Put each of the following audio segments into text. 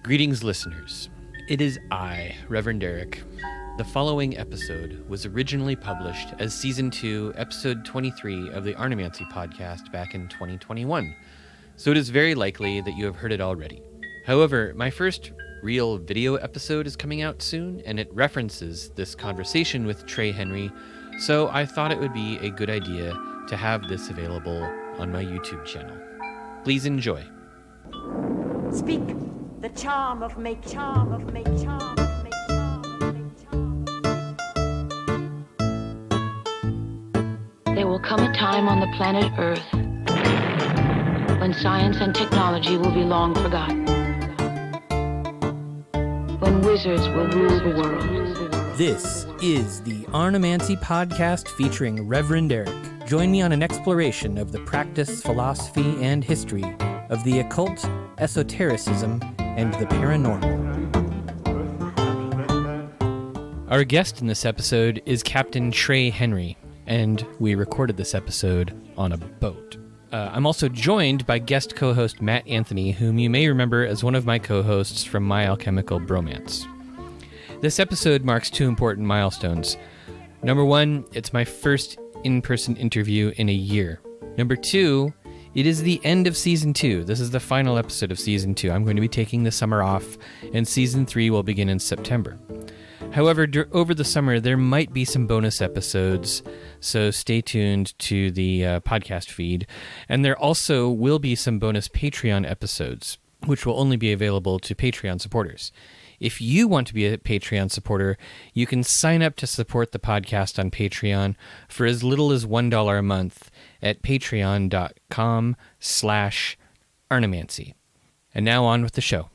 Greetings, listeners. It is I, Reverend Eric. The following episode was originally published as Season 2, Episode 23 of the Arnemancy podcast back in 2021, so it is very likely that you have heard it already. However, my first real video episode is coming out soon, and it references this conversation with Trey Henry, so I thought it would be a good idea to have this available on my YouTube channel. Please enjoy. Speak the charm of make, charm of make, charm of make, charm of make, charm. There will come a time on the planet Earth when science and technology will be long forgotten. When wizards will rule the world. This is the Arnemancy podcast featuring Reverend Eric. Join me on an exploration of the practice, philosophy, and history of the occult, esotericism, and the paranormal. Our guest in this episode is Captain Trey Henry, and we recorded this episode on a boat. I'm also joined by guest co-host Matt Anthony, whom you may remember as one of my co-hosts from My Alchemical Bromance. This episode marks two important milestones. Number one, it's my first in-person interview in a year. Number two, it is the end of Season 2. This is the final episode of Season 2. I'm going to be taking the summer off, and Season 3 will begin in September. However, over the summer, there might be some bonus episodes, so stay tuned to the podcast feed. And there also will be some bonus Patreon episodes, which will only be available to Patreon supporters. If you want to be a Patreon supporter, you can sign up to support the podcast on Patreon for as little as $1 a month at patreon.com/Arnemancy. And now on with the show.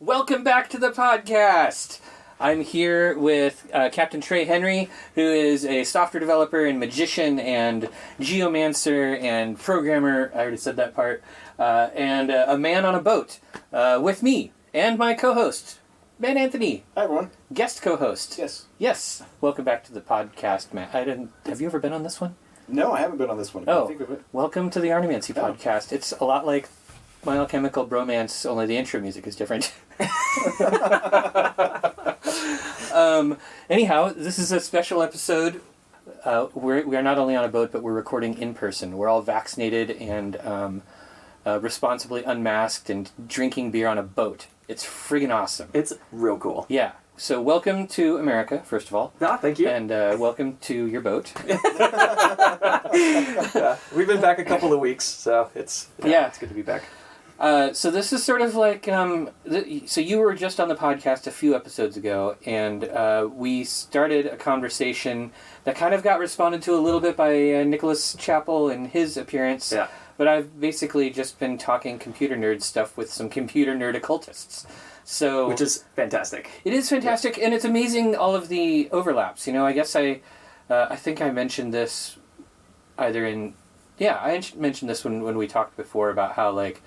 Welcome back to the podcast. I'm here with Captain Trey Henry, who is a software developer and magician and geomancer and programmer. I already said that part. And a man on a boat with me and my co-host, Matt Anthony. Hi, everyone. Guest co-host. Yes. Yes. Welcome back to the podcast, Matt. Have you ever been on this one? No, I haven't been on this one. Oh, think of it. welcome to the Arnemancy podcast. It's a lot like My Alchemical Bromance, only the intro music is different. Anyhow, this is a special episode. We are not only on a boat, but we're recording in person. We're all vaccinated and responsibly unmasked and drinking beer on a boat. It's friggin' awesome. It's real cool. Yeah. So welcome to America, first of all. Thank you. And welcome to your boat. We've been back a couple of weeks, so it's good to be back. So this is sort of like, so you were just on the podcast a few episodes ago, and we started a conversation that kind of got responded to a little bit by Nicholas Chappell and his appearance. Yeah. But I've basically just been talking computer nerd stuff with some computer nerd occultists. So Which is fantastic. It is fantastic, and it's amazing all of the overlaps. You know, I guess I think I mentioned this either in... Yeah, I mentioned this when we talked before about how, like...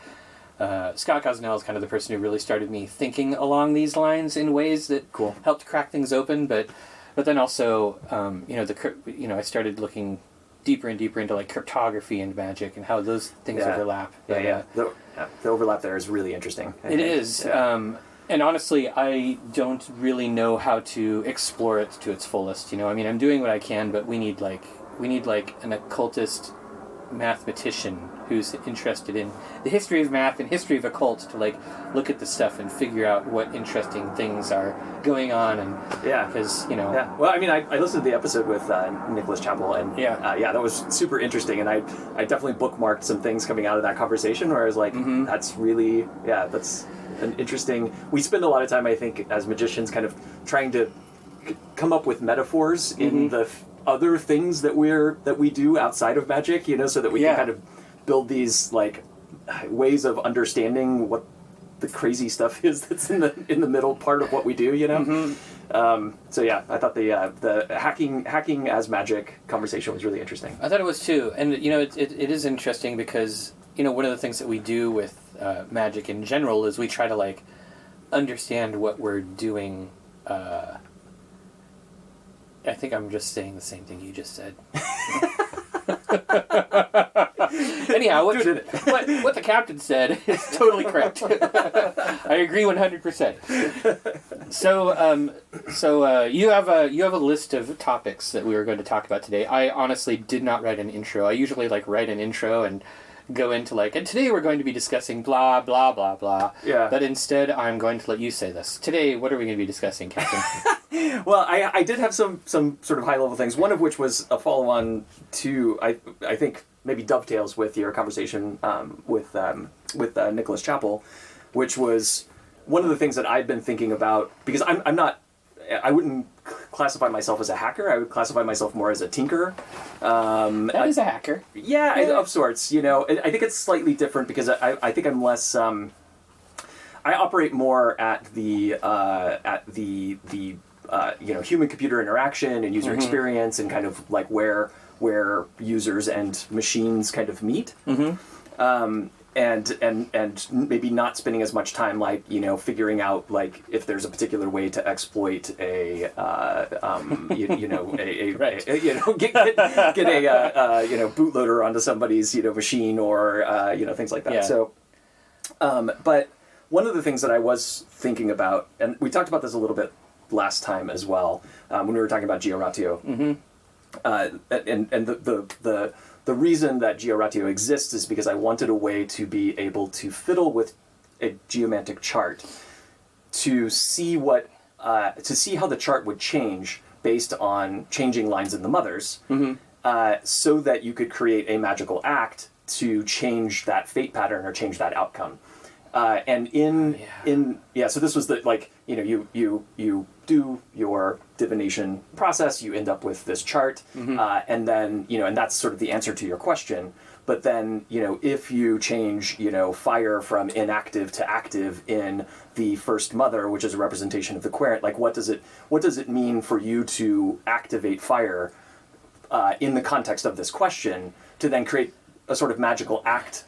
Scott Gosnell is kind of the person who really started me thinking along these lines in ways that helped crack things open. But then also, I started looking deeper and deeper into like cryptography and magic and how those things overlap. The overlap there is really interesting. It is. And honestly, I don't really know how to explore it to its fullest. You know, I mean, I'm doing what I can, but we need like an occultist mathematician who's interested in the history of math and history of occult to like look at the stuff and figure out what interesting things are going on. And because well, I mean, I listened to the episode with Nicholas Chappell, and that was super interesting, and I definitely bookmarked some things coming out of that conversation where I was like, that's really that's an interesting. We spend a lot of time, I think, as magicians kind of trying to come up with metaphors in the other things that we do outside of magic, so that we can kind of build these like ways of understanding what the crazy stuff is that's in the middle part of what we do, So I thought the hacking as magic conversation was really interesting. I thought it was too, and it is interesting because one of the things that we do with magic in general is we try to like understand what we're doing. I think I'm just saying the same thing you just said. Anyhow, what the captain said is totally correct. I agree 100%. So you have a list of topics that we were going to talk about today. I honestly did not write an intro. I usually write an intro and go into and today we're going to be discussing blah blah blah blah. Yeah. But instead, I'm going to let you say this. Today, what are we going to be discussing, Captain? Well, I did have some sort of high level things. One of which was a follow on to I think maybe dovetails with your conversation with Nicholas Chappell, which was one of the things that I've been thinking about, because I'm not. I wouldn't classify myself as a hacker. I would classify myself more as a tinkerer. That is a hacker. Yeah, of sorts. I think it's slightly different because I think I'm less. I operate more at the human computer interaction and user experience and kind of where users and machines kind of meet. And maybe not spending as much time figuring out if there's a particular way to exploit get a bootloader onto somebody's machine or things like that. Yeah. So, but one of the things that I was thinking about, and we talked about this a little bit last time as well, when we were talking about Georatio, and the reason that Georatio exists is because I wanted a way to be able to fiddle with a geomantic chart to see how the chart would change based on changing lines in the mothers, so that you could create a magical act to change that fate pattern or change that outcome. So this was you do your divination process, you end up with this chart, and then and that's sort of the answer to your question. But then if you change fire from inactive to active in the first mother, which is a representation of the querent, what does it mean for you to activate fire in the context of this question to then create a sort of magical act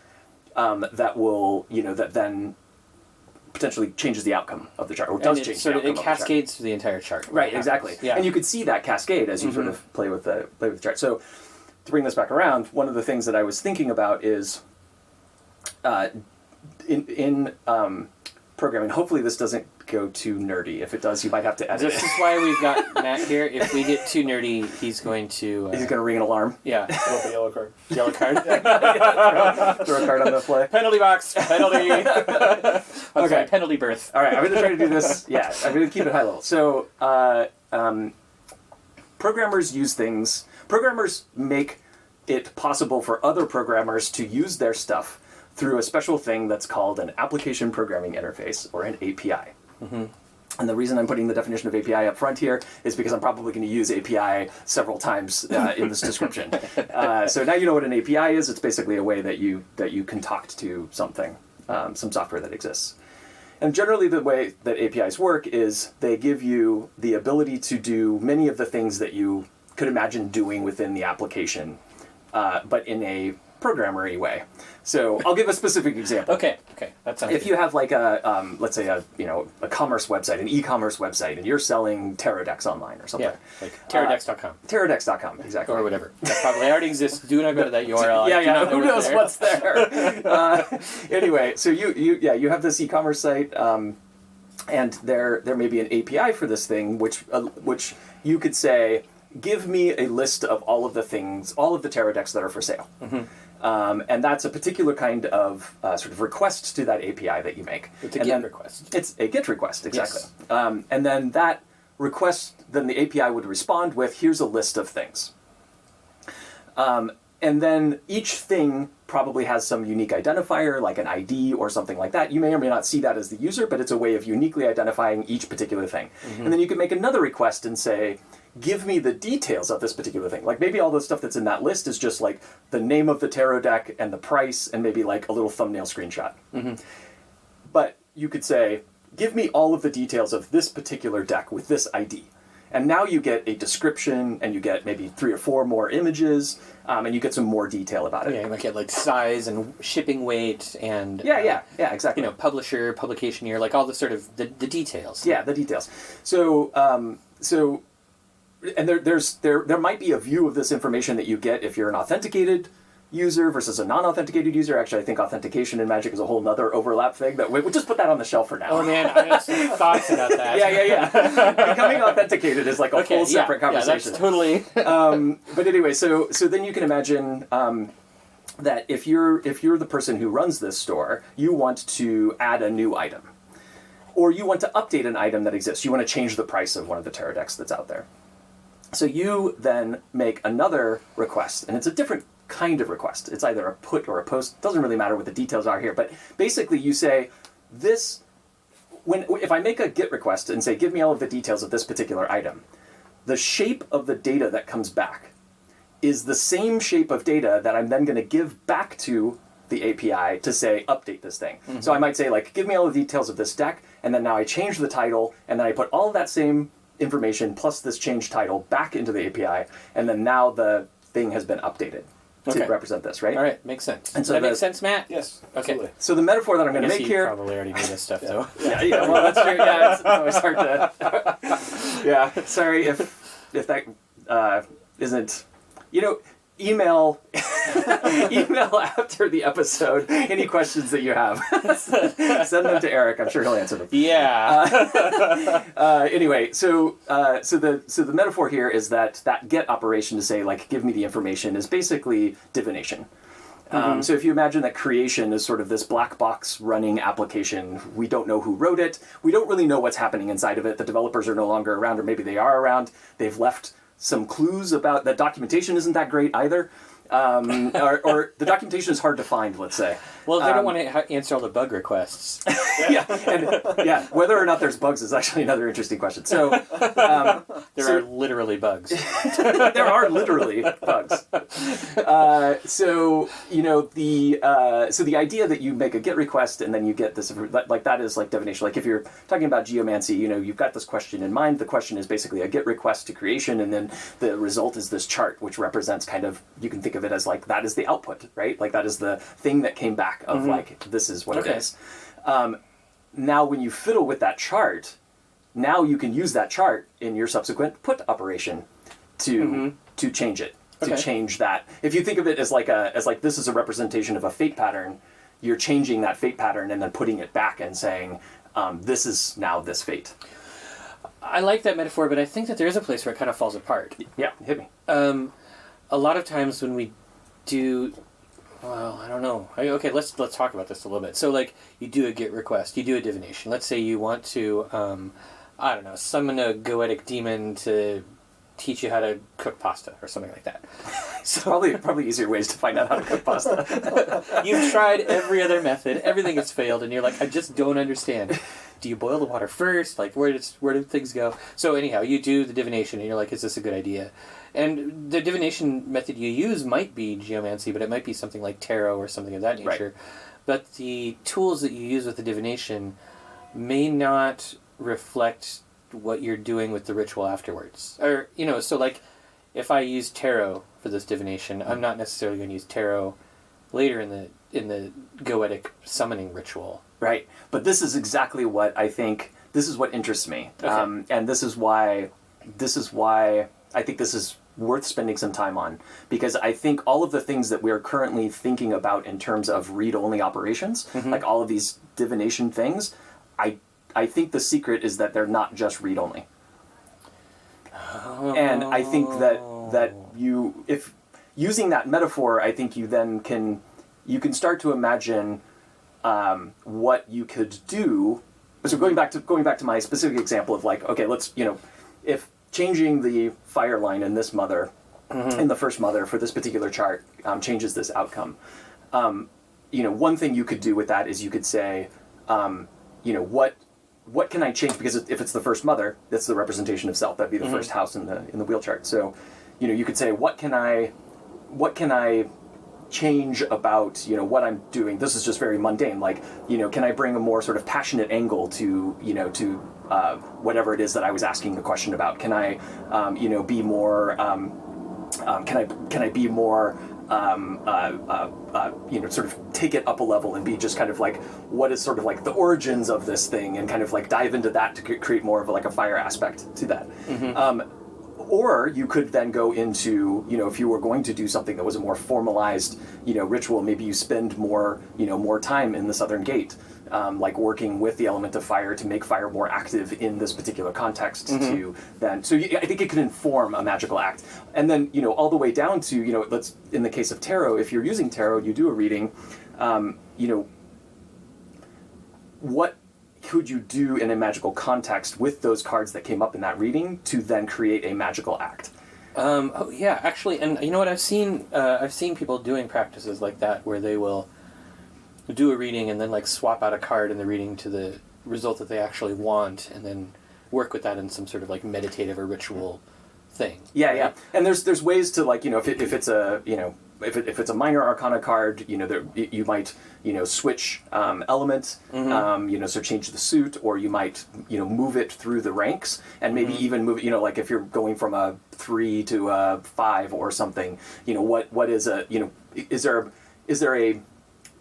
that will that then potentially changes the outcome of the chart, or does change the outcome of the chart. It cascades through the entire chart. Right, exactly. Yeah. And you could see that cascade as you sort of play with the chart. So to bring this back around, one of the things that I was thinking about is in programming, hopefully this doesn't go too nerdy. If it does, you might have to edit This is why we've got Matt here. If we get too nerdy, he's going to... he's going to ring an alarm. Yeah. With a yellow card. Yellow card. Throw a card on the play. Penalty box. Penalty. Sorry, penalty berth. All right, I'm going to try to do this. Yeah, I'm going to keep it high level. So programmers use things... Programmers make it possible for other programmers to use their stuff through a special thing that's called an application programming interface, or an API. And the reason I'm putting the definition of API up front here is because I'm probably going to use API several times in this description. So now you know what an API is. It's basically a way that you can talk to something, some software that exists. And generally the way that APIs work is they give you the ability to do many of the things that you could imagine doing within the application, but in a programmery way. So I'll give a specific example. Okay, that sounds If you have let's say a commerce website, an e-commerce website, and you're selling tarot decks online or something. Yeah, like tarotdex.com. Tarotdex.com, exactly. Or whatever. That probably already exists. Do not go to that URL. Yeah. Who knows what's there? Anyway, so you have this e-commerce site, and there may be an API for this thing, which you could say, give me a list of all of the tarot decks that are for sale. And that's a particular kind of sort of request to that API that you make. It's a GET request. It's a GET request, exactly. Yes. And then that request, then the API would respond with, here's a list of things. And then each thing probably has some unique identifier, like an ID or something like that. You may or may not see that as the user, but it's a way of uniquely identifying each particular thing. And then you can make another request and say, give me the details of this particular thing. Like maybe all the stuff that's in that list is just like the name of the tarot deck and the price and maybe like a little thumbnail screenshot. But you could say, give me all of the details of this particular deck with this ID. And now you get a description, and you get maybe 3 or 4 more images, and you get some more detail about it. Yeah, you might get like size and shipping weight and yeah, exactly. Publisher, publication year, like all the sort of the details. Yeah, the details. So and there might be a view of this information that you get if you're an authenticated user versus a non-authenticated user. Actually, I think authentication in Magic is a whole nother overlap thing. That we'll just put that on the shelf for now. Oh man, I have some thoughts about that. Yeah. Becoming authenticated is like a whole separate conversation. Yeah, that's totally. But anyway, so then you can imagine that if you're the person who runs this store, you want to add a new item, or you want to update an item that exists. You want to change the price of one of the tarot decks that's out there. So you then make another request, and it's a different kind of request. It's either a put or a post. It doesn't really matter what the details are here, but basically you say this. If I make a GET request and say, give me all of the details of this particular item, the shape of the data that comes back is the same shape of data that I'm then going to give back to the API to say, update this thing. Mm-hmm. So I might say, like, give me all the details of this deck, and then now I change the title, and then I put all of that same information plus this changed title back into the API, and then now the thing has been updated to represent this, right? All right, makes sense. And so that makes sense, Matt? Yes, absolutely. Okay. So the metaphor that I'm going to make here... probably already knew this stuff, though. Yeah, well, that's true. Yeah, it's always hard to... Yeah, sorry if that isn't... Email after the episode any questions that you have. Send them to Eric. I'm sure he'll answer them. Yeah. Anyway, so the metaphor here is that get operation to say, like, give me the information is basically divination. So if you imagine that creation is sort of this black box running application, we don't know who wrote it. We don't really know what's happening inside of it. The developers are no longer around, or maybe they are around. They've left some clues about that. Documentation isn't that great either. Or the documentation is hard to find, let's say. Well, they don't want to answer all the bug requests. Whether or not there's bugs is actually another interesting question. So there are literally bugs. There are literally bugs. So the idea that you make a GET request and then you get this, like, that is like divination. Like if you're talking about geomancy, you've got this question in mind. The question is basically a GET request to creation, and then the result is this chart, which represents kind of, you can think of it as like that is the output, right? Like that is the thing that came back of like, this is what it is. Now when you fiddle with that chart, now you can use that chart in your subsequent put operation to change it, to change that. If you think of it as like this is a representation of a fate pattern, you're changing that fate pattern and then putting it back and saying, this is now this fate. I like that metaphor, but I think that there is a place where it kind of falls apart. Yeah, hit me. A lot of times when we do, well, I don't know. Okay, let's talk about this a little bit. So, like, you do a GET request, you do a divination. Let's say you want to, I don't know, summon a goetic demon to teach you how to cook pasta or something like that. So probably easier ways to find out how to cook pasta. You've tried every other method, everything has failed, and you're like, I just don't understand. Do you boil the water first? Like, where do things go? So anyhow, you do the divination, and you're like, is this a good idea? And the divination method you use might be geomancy, but it might be something like tarot or something of that nature. Right. But the tools that you use with the divination may not reflect what you're doing with the ritual afterwards. Or, so like, if I use tarot for this divination, I'm not necessarily going to use tarot later in the goetic summoning ritual. Right. But this is exactly what I think, this is what interests me. Okay. And this is why I think this is worth spending some time on, because I think all of the things that we're currently thinking about in terms of read-only operations, like all of these divination things, I think the secret is that they're not just read-only. And I think that you, if using that metaphor, I think you then can start to imagine what you could do. So going back to my specific example of like, okay, let's, if changing the fire line in this mother, in the first mother for this particular chart, changes this outcome. One thing you could do with that is you could say, what can I change? Because if it's the first mother, that's the representation of self. That'd be the first house in the wheel chart. So, you could say, what can I change about, what I'm doing? This is just very mundane. Like, can I bring a more sort of passionate angle to whatever it is that I was asking the question about? Can I, be more? Can I be more? Sort of take it up a level and be just kind of like, what is sort of like the origins of this thing, and kind of like dive into that to create more of like a fire aspect to that. or you could then go into, if you were going to do something that was a more formalized, ritual, maybe you spend more time in the Southern Gate, like working with the element of fire to make fire more active in this particular context. I think it can inform a magical act. And then, all the way down to, let's, in the case of tarot, if you're using tarot, you do a reading, what could you do in a magical context with those cards that came up in that reading to then create a magical act? Actually, and you know what, I've seen people doing practices like that where they will do a reading and then like swap out a card in the reading to the result that they actually want, and then work with that in some sort of like meditative or ritual thing. Yeah, right? Yeah. And there's ways to, like, if it's a if it's a minor arcana card, you might switch elements, so change the suit, or you might move it through the ranks, and maybe even move it, like if you're going from a 3 to a 5 or something, what is a is there a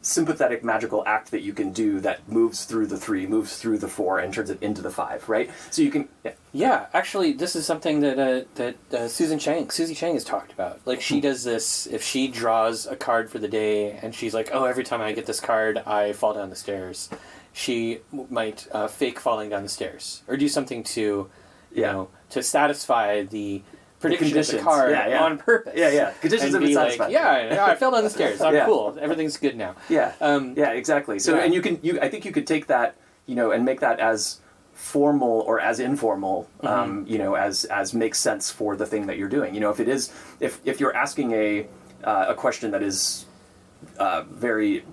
sympathetic magical act that you can do that moves through the 3, moves through the 4, and turns it into the 5, right? So you can... Yeah, actually, this is something that Susie Chang has talked about. Like, she does this, if she draws a card for the day, and she's like, oh, every time I get this card, I fall down the stairs. She might fake falling down the stairs, or do something to, to satisfy the prediction of the card on purpose. Conditions of it satisfied. I fell down the stairs. I'm cool. Everything's good now. Exactly. So, and I think you could take that, and make that as formal or as informal, as makes sense for the thing that you're doing. If you're asking a question that is very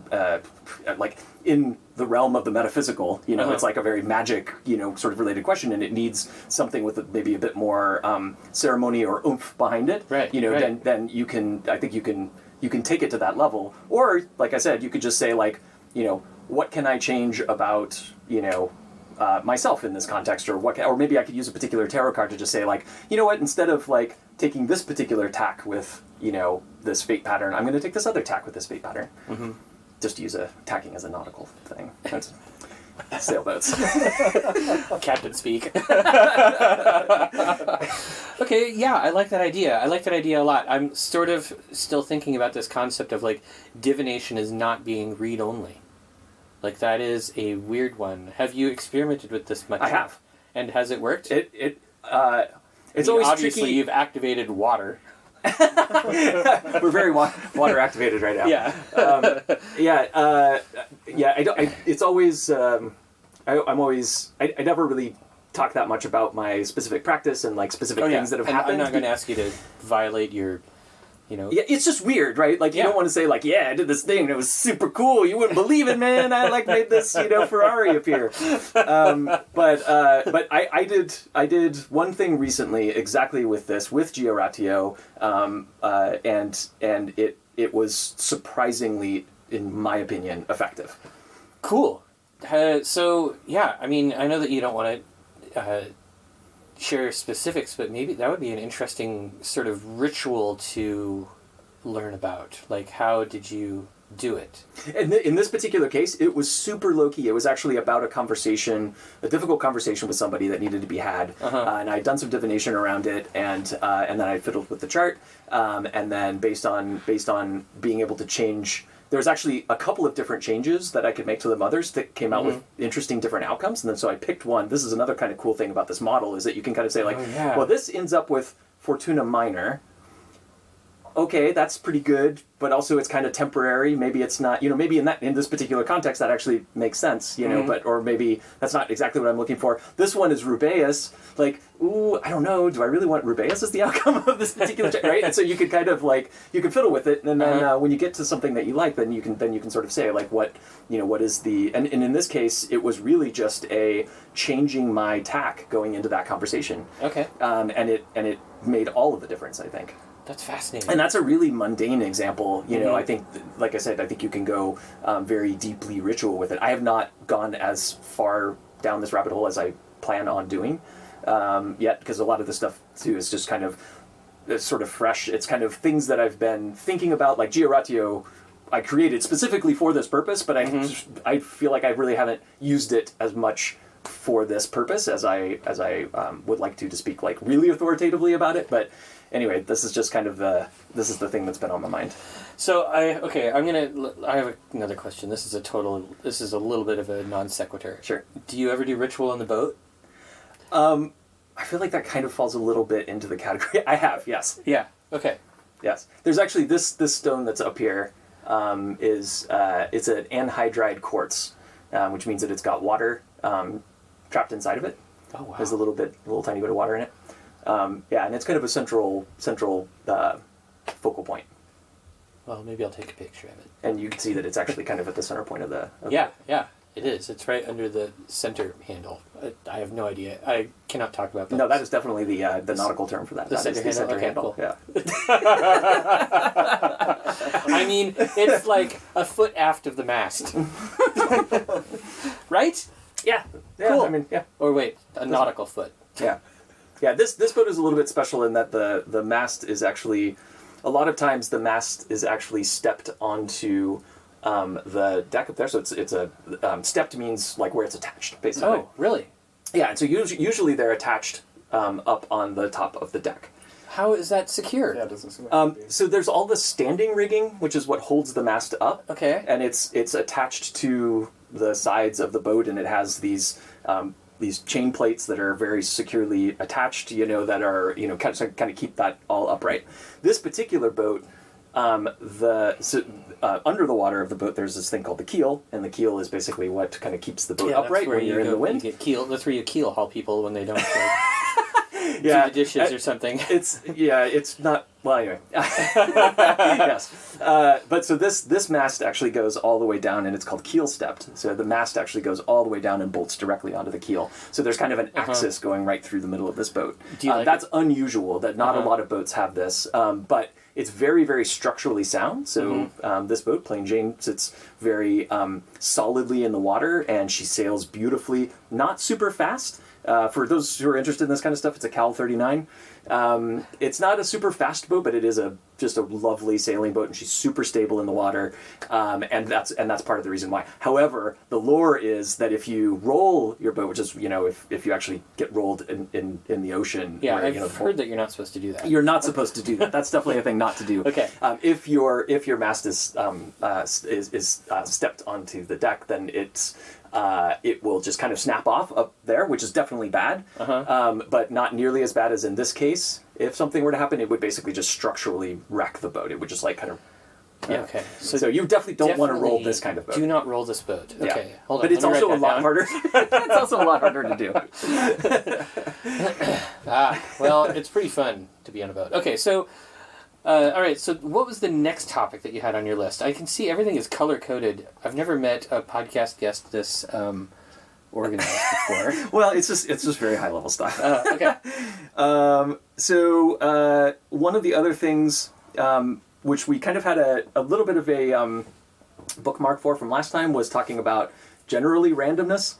like in the realm of the metaphysical, it's like a very magic, sort of related question, and it needs something with maybe a bit more ceremony or oomph behind it. Right. Then you can take it to that level. Or, like I said, you could just say, like, what can I change about, myself in this context, or maybe I could use a particular tarot card to just say, like, instead of like taking this particular tack with, this fate pattern, I'm going to take this other tack with this fate pattern. Just use tacking as a nautical thing. That's sailboats. Captain speak. Okay, yeah, I like that idea. I like that idea a lot. I'm sort of still thinking about this concept of, like, divination is not being read-only. Like, that is a weird one. Have you experimented with this much? I have. And has it worked? It's always obviously tricky. You've activated water. We're very water activated right now. It's always. I never really talk that much about my specific practice and like specific things that have happened. I'm not going to ask you to violate your. Yeah, it's just weird, right? Like, you don't want to say, like, I did this thing and it was super cool. You wouldn't believe it, man. I like made this, Ferrari appear. But I did one thing recently exactly with this, with Georatio, and it was surprisingly, in my opinion, effective. Cool. So I mean, I know that you don't want to share specifics, but maybe that would be an interesting sort of ritual to learn about. Like, how did you do it? In this particular case, it was super low-key. It was actually about a difficult conversation with somebody that needed to be had. And I'd done some divination around it, and then I fiddled with the chart. And then based on being able to change... There's actually a couple of different changes that I could make to the mothers that came out with interesting different outcomes. And then so I picked one. This is another kind of cool thing about this model, is that you can kind of say, like, well, this ends up with Fortuna Minor. Okay, that's pretty good, but also it's kind of temporary. Maybe it's not, maybe in this particular context that actually makes sense, but, or maybe that's not exactly what I'm looking for. This one is Rubeus. Like, ooh, I don't know. Do I really want Rubeus as the outcome of this particular right? And so you could kind of like, you can fiddle with it. And then when you get to something that you like, then you can sort of say, like, what is the, and in this case, it was really just a changing my tack going into that conversation. Okay. And it made all of the difference, I think. That's fascinating. And that's a really mundane example. I think, like I said, I think you can go very deeply ritual with it. I have not gone as far down this rabbit hole as I plan on doing yet, because a lot of the stuff, too, is just kind of sort of fresh. It's kind of things that I've been thinking about, like Georatio I created specifically for this purpose, but I feel like I really haven't used it as much for this purpose, as I would like to speak like really authoritatively about it. But anyway, this is just kind of the thing that's been on my mind. So I have another question. This is a little bit of a non sequitur. Sure. Do you ever do ritual on the boat? I feel like that kind of falls a little bit into the category. I have, yes. Yeah. Okay. Yes. There's actually this stone that's up here. It's an anhydride quartz, which means that it's got water trapped inside of it. Oh wow. There's a little tiny bit of water in it. And it's kind of a central focal point. Well, maybe I'll take a picture of it. And you can see that it's actually kind of at the center point of the... Yeah, it is. It's right under the center handle. I have no idea. I cannot talk about that. No, that is definitely the nautical term for that. The center handle? Center Okay, handle. cool. Yeah. I mean, it's like a foot aft of the mast. Right? Yeah. Cool. I mean, yeah. Or wait, a nautical foot. Yeah. Yeah, this boat is a little bit special in that the mast is actually... A lot of times the mast is actually stepped onto the deck up there. So it's a... stepped means like where it's attached, basically. Oh, really? Yeah, and so usually they're attached up on the top of the deck. How is that secure? Yeah, it doesn't seem like So there's all the standing rigging, which is what holds the mast up. Okay. And it's attached to the sides of the boat, and it has these chain plates that are very securely attached, that are, kind of keep that all upright. This particular boat, under the water of the boat, there's this thing called the keel, and the keel is basically what kind of keeps the boat upright when you're in the wind. You get keel. That's where you keel haul people when they don't do Yeah, the dishes or something. It's not. Well, anyway, yes. But so this mast actually goes all the way down, and it's called keel stepped. So the mast actually goes all the way down and bolts directly onto the keel. So there's kind of an axis going right through the middle of this boat. That's unusual. That not a lot of boats have this, but it's very, very structurally sound. So this boat, Plain Jane, sits very solidly in the water, and she sails beautifully. Not super fast. For those who are interested in this kind of stuff, it's a Cal 39. It's not a super fast boat, but it is just a lovely sailing boat, and she's super stable in the water, and that's part of the reason why. However, the lore is that if you roll your boat, which is if you actually get rolled in the ocean, yeah, I've heard that you're not supposed to do that. You're not supposed to do that. That's definitely a thing not to do. Okay. If your mast is stepped onto the deck, then it will just kind of snap off up there, which is definitely bad, but not nearly as bad as in this case. If something were to happen, it would basically just structurally wreck the boat. It would just kind of... Yeah. Okay. So you definitely don't want to roll this kind of boat. Do not roll this boat. Okay. Yeah. Hold on. But it's also a lot harder. It's also a lot harder to do. Well, it's pretty fun to be on a boat. Okay, so... all right, so what was the next topic that you had on your list? I can see everything is color-coded. I've never met a podcast guest this organized before. Well, it's just very high-level stuff. Okay. So one of the other things, which we kind of had a little bit of a bookmark for from last time, was talking about generally randomness.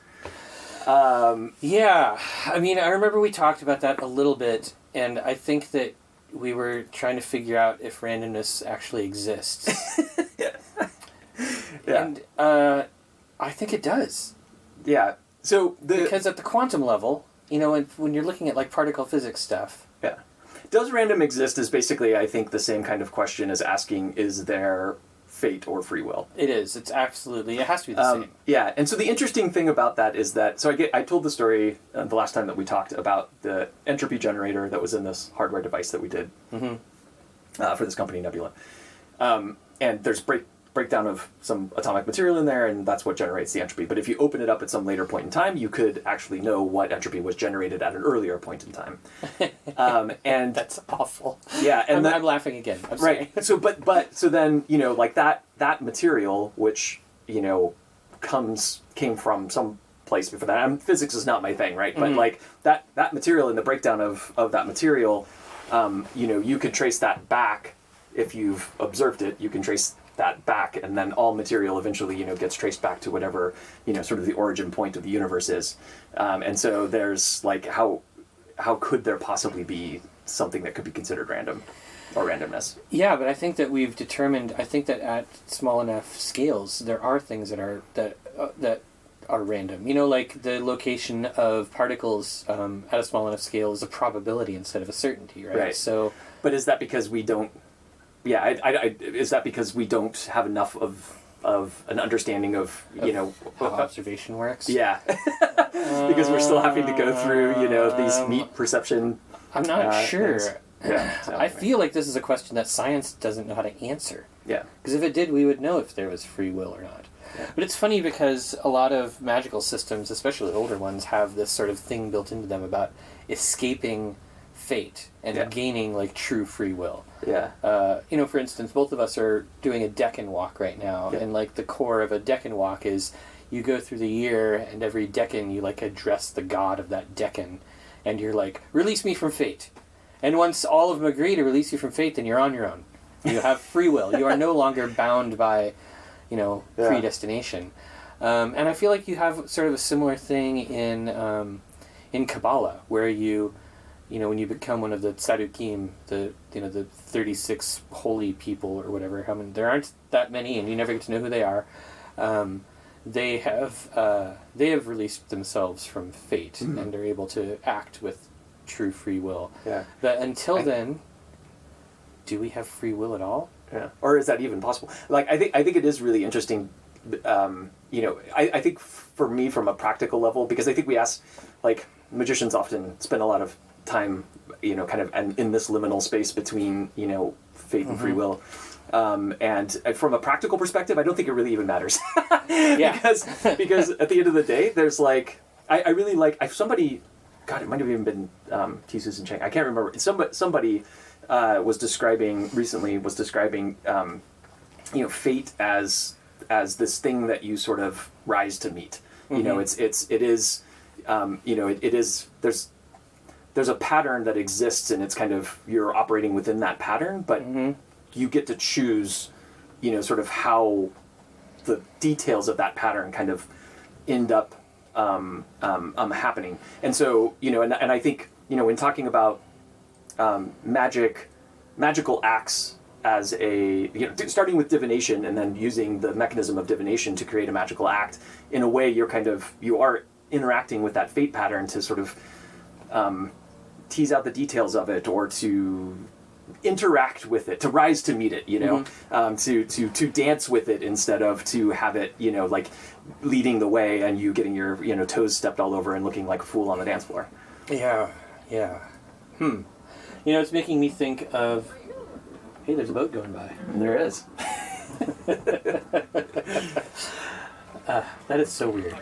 Yeah, I mean, I remember we talked about that a little bit, and I think that we were trying to figure out if randomness actually exists. Yeah. And I think it does. Yeah. So because at the quantum level, when you're looking at particle physics stuff. Yeah. Does random exist is basically, I think, the same kind of question as asking, is there fate or free will? It is. It's absolutely. It has to be the same. Yeah. And so the interesting thing about that is that, so I told the story the last time that we talked about the entropy generator that was in this hardware device that we did for this company, Nebula. And there's breakdown of some atomic material in there, and that's what generates the entropy. But if you open it up at some later point in time, you could actually know what entropy was generated at an earlier point in time. And that's awful. Yeah, and I'm laughing again. I'm sorry. Right. So, but so then that material, which came from some place before that. Physics is not my thing, right? But that material and the breakdown of that material, you could trace that back if you've observed it. You can trace that back, and then all material eventually gets traced back to whatever sort of the origin point of the universe is, and so there's how could there possibly be something that could be considered random or randomness? Yeah, but I think that we've determined. I think that at small enough scales, there are things that are random. You know, like the location of particles at a small enough scale is a probability instead of a certainty, right? Right. So, but is that because we don't? Yeah, is that because we don't have enough of an understanding of how observation works? Yeah, because we're still having to go through these meat perception. I'm not sure. Things. Yeah, so, I feel like this is a question that science doesn't know how to answer. Yeah. Because if it did, we would know if there was free will or not. Yeah. But it's funny because a lot of magical systems, especially older ones, have this sort of thing built into them about escaping fate and gaining like true free will. Yeah. For instance, both of us are doing a Decan walk right now, and like the core of a Decan walk is you go through the year, and every Decan you like address the god of that Decan, and you're like, release me from fate. And once all of them agree to release you from fate, then you're on your own. You have free will. You are no longer bound by, predestination. And I feel like you have sort of a similar thing in Kabbalah, where when you become one of the tzaddukim, the 36 holy people or whatever, there aren't that many, and you never get to know who they are. They have released themselves from fate and are able to act with true free will. Yeah. But until then, do we have free will at all? Yeah. Or is that even possible? Like, I think it is really interesting. I think for me, from a practical level, because I think we ask, like, magicians often spend a lot of time, kind of in this liminal space between, fate and free will. And from a practical perspective, I don't think it really even matters. because at the end of the day, there's like, I really like, if somebody, God, it might have even been T. Susan Chang, I can't remember. Somebody was describing fate as this thing that you sort of rise to meet. There's a pattern that exists, and it's kind of, you're operating within that pattern, but you get to choose, sort of how the details of that pattern kind of end up happening. And so, and I think, in talking about magical acts as starting with divination and then using the mechanism of divination to create a magical act, in a way you are interacting with that fate pattern to sort of tease out the details of it, or to interact with it, to rise to meet it, to dance with it instead of to have it, like leading the way and you getting your, toes stepped all over and looking like a fool on the dance floor. Yeah. It's making me think of, hey, there's a boat going by. And there is. That is so weird.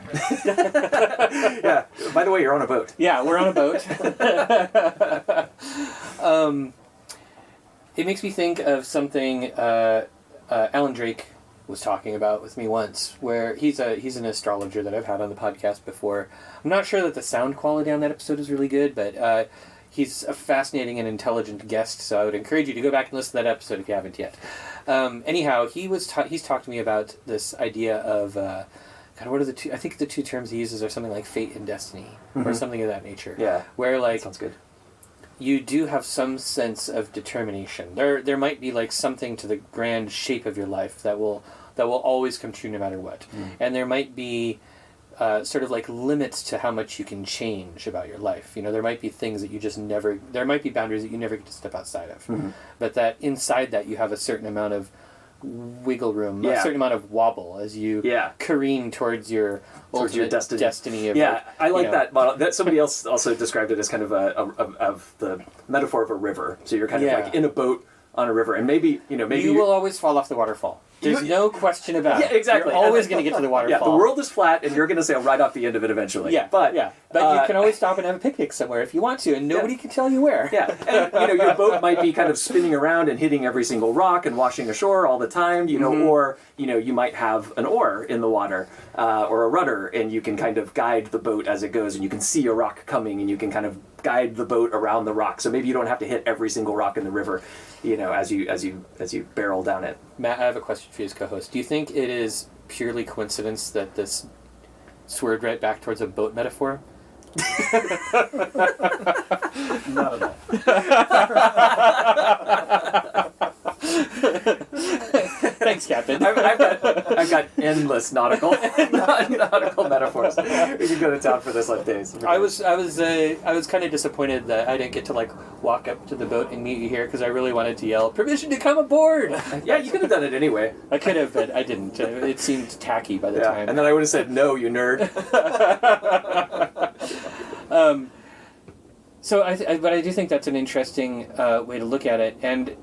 Yeah. By the way, you're on a boat. Yeah, we're on a boat. It makes me think of something Alan Drake was talking about with me once, where he's an astrologer that I've had on the podcast before. I'm not sure that the sound quality on that episode is really good, but he's a fascinating and intelligent guest, so I would encourage you to go back and listen to that episode if you haven't yet. Anyhow, he's talked to me about this idea of what are the two? I think the two terms he uses are something like fate and destiny, or something of that nature. Yeah, where like sounds good. You do have some sense of determination. There might be like something to the grand shape of your life that will always come true no matter what, and there might be sort of like limits to how much you can change about your life. There might be things that you just never. There might be boundaries that you never get to step outside of, but that inside that you have a certain amount of wiggle room, a certain amount of wobble as you careen towards your destiny. I like that model. That somebody else also described it as kind of of the metaphor of a river. So you're kind of like in a boat on a river, and maybe you will always fall off the waterfall. There's no question about it. Yeah, exactly. You're always going to get to the waterfall. Yeah, the world is flat, and you're going to sail right off the end of it eventually. But you can always stop and have a picnic somewhere if you want to, and nobody can tell you where. Yeah, and your boat might be kind of spinning around and hitting every single rock and washing ashore all the time. Or you might have an oar in the water or a rudder, and you can kind of guide the boat as it goes, and you can see a rock coming, and you can kind of guide the boat around the rock. So maybe you don't have to hit every single rock in the river, as you barrel down it. Matt, I have a question for you as co-host. Do you think it is purely coincidence that this swerved right back towards a boat metaphor? Not at all. Thanks, Captain. method. I've got endless nautical metaphors. We can go to town for this like days. I was kind of disappointed that I didn't get to like walk up to the boat and meet you here because I really wanted to yell permission to come aboard. Yeah, you could have done it anyway. I could have, but I didn't. It seemed tacky by the time. And then I would have said no, you nerd. But I do think that's an interesting way to look at it. And,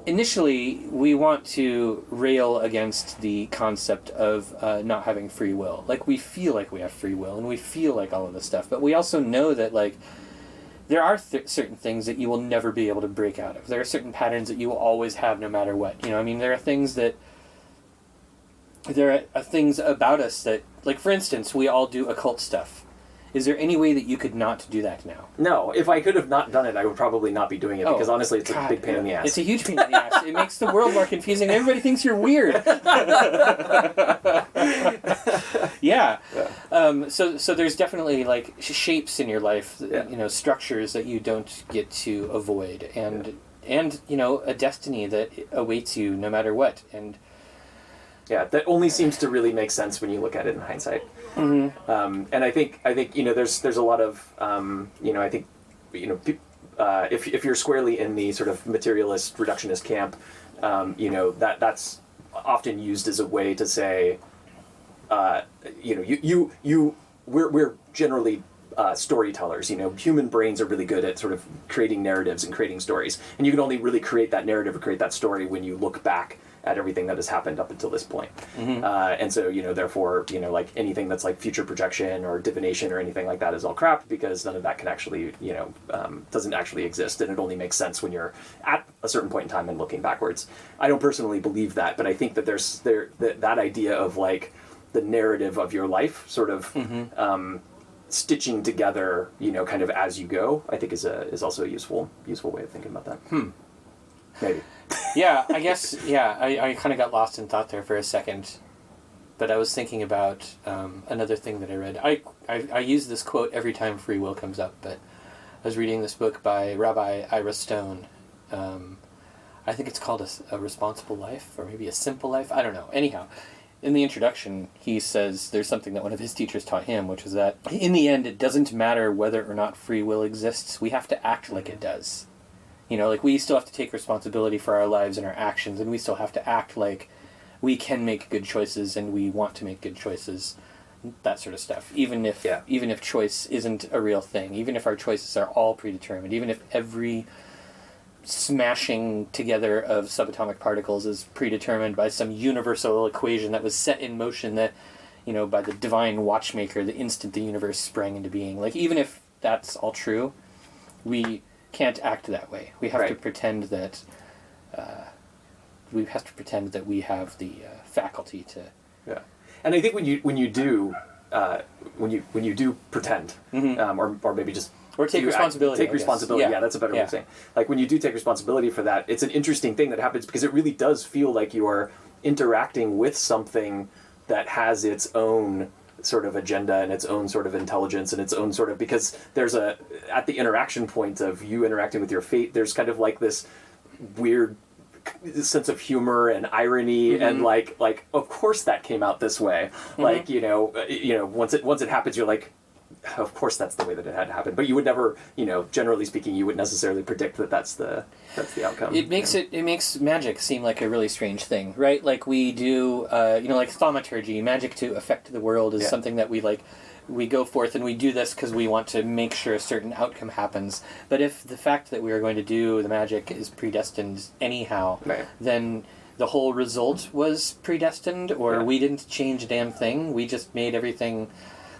initially we want to rail against the concept of not having free will. Like, we feel like we have free will, and we feel like all of this stuff. But we also know that, like, there are certain things that you will never be able to break out of. There are certain patterns that you will always have no matter what. There are things about us that, like, for instance, we all do occult stuff. Is there any way that you could not do that now? No. If I could have not done it, I would probably not be doing it because honestly, it's a big pain in the ass. It's a huge pain in the ass. It makes the world more confusing. Everybody thinks you're weird. Yeah. So there's definitely like shapes in your life, structures that you don't get to avoid, and a destiny that awaits you no matter what. And yeah, that only seems to really make sense when you look at it in hindsight. Mm-hmm. And I think there's a lot of I think if you're squarely in the sort of materialist reductionist camp, that's often used as a way to say, we're generally storytellers. Human brains are really good at sort of creating narratives and creating stories, and you can only really create that narrative or create that story when you look back at everything that has happened up until this point. Mm-hmm. And so, therefore, like anything that's like future projection or divination or anything like that is all crap because none of that can actually, doesn't actually exist. And it only makes sense when you're at a certain point in time and looking backwards. I don't personally believe that, but I think that that idea of like the narrative of your life sort of stitching together, kind of as you go, I think is also a useful way of thinking about that. Maybe. Yeah, I guess, I kind of got lost in thought there for a second, but I was thinking about another thing that I read. I use this quote every time free will comes up, but I was reading this book by Rabbi Ira Stone. I think it's called a Responsible Life, or maybe A Simple Life, I don't know. Anyhow, in the introduction, he says there's something that one of his teachers taught him, which is that in the end, it doesn't matter whether or not free will exists, we have to act like it does. Like, we still have to take responsibility for our lives and our actions, and we still have to act like we can make good choices and we want to make good choices, that sort of stuff. Even if choice isn't a real thing, even if our choices are all predetermined, even if every smashing together of subatomic particles is predetermined by some universal equation that was set in motion that, by the divine watchmaker the instant the universe sprang into being. Like, even if that's all true, we can't act that way. We have to pretend that we have the faculty to. Yeah, and I think when you do pretend, or maybe just take responsibility. Take responsibility. Yeah, that's a better way of saying. Like, when you do take responsibility for that, it's an interesting thing that happens because it really does feel like you are interacting with something that has its own sort of agenda and its own sort of intelligence and its own sort of, because there's at the interaction point of you interacting with your fate, there's kind of like this weird sense of humor and irony, and like of course that came out this way. Like, once it happens, you're like, of course that's the way that it had to happen. But you would never, generally speaking, you wouldn't necessarily predict that that's the outcome. It makes magic seem like a really strange thing, right? Like, we do, like thaumaturgy, magic to affect the world is something that we go forth and we do this because we want to make sure a certain outcome happens. But if the fact that we are going to do the magic is predestined anyhow, then the whole result was predestined, or we didn't change a damn thing. We just made everything.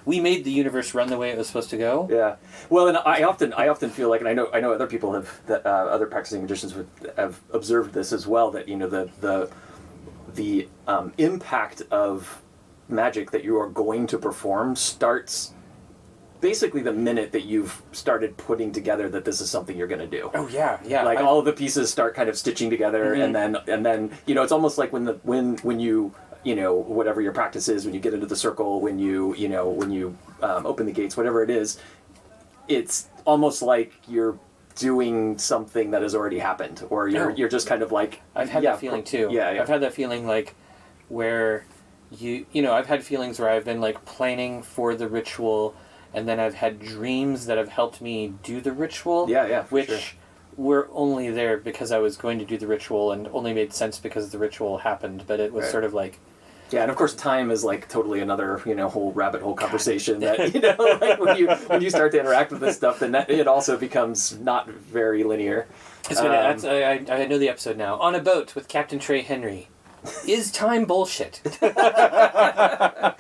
We made the universe run the way it was supposed to go. Yeah. Well, and I often feel like, and I know other people other practicing magicians have observed this as well, that the impact of magic that you are going to perform starts basically the minute that you've started putting together that this is something you're going to do. Oh yeah. Like, all of the pieces start kind of stitching together, and then it's almost like when you whatever your practice is, when you get into the circle, when you open the gates, whatever it is, it's almost like you're doing something that has already happened, or you're just kind of like... I've had that feeling too. Yeah. I've had that feeling like where I've had feelings where I've been like planning for the ritual, and then I've had dreams that have helped me do the ritual. Yeah, for which sure. were only there because I was going to do the ritual and only made sense because the ritual happened, but it was sort of like... Yeah, and of course time is like totally another, whole rabbit hole conversation that, like when you start to interact with this stuff, then it also becomes not very linear. I know the episode now. On a Boat with Captain Trey Henry. Is time bullshit? I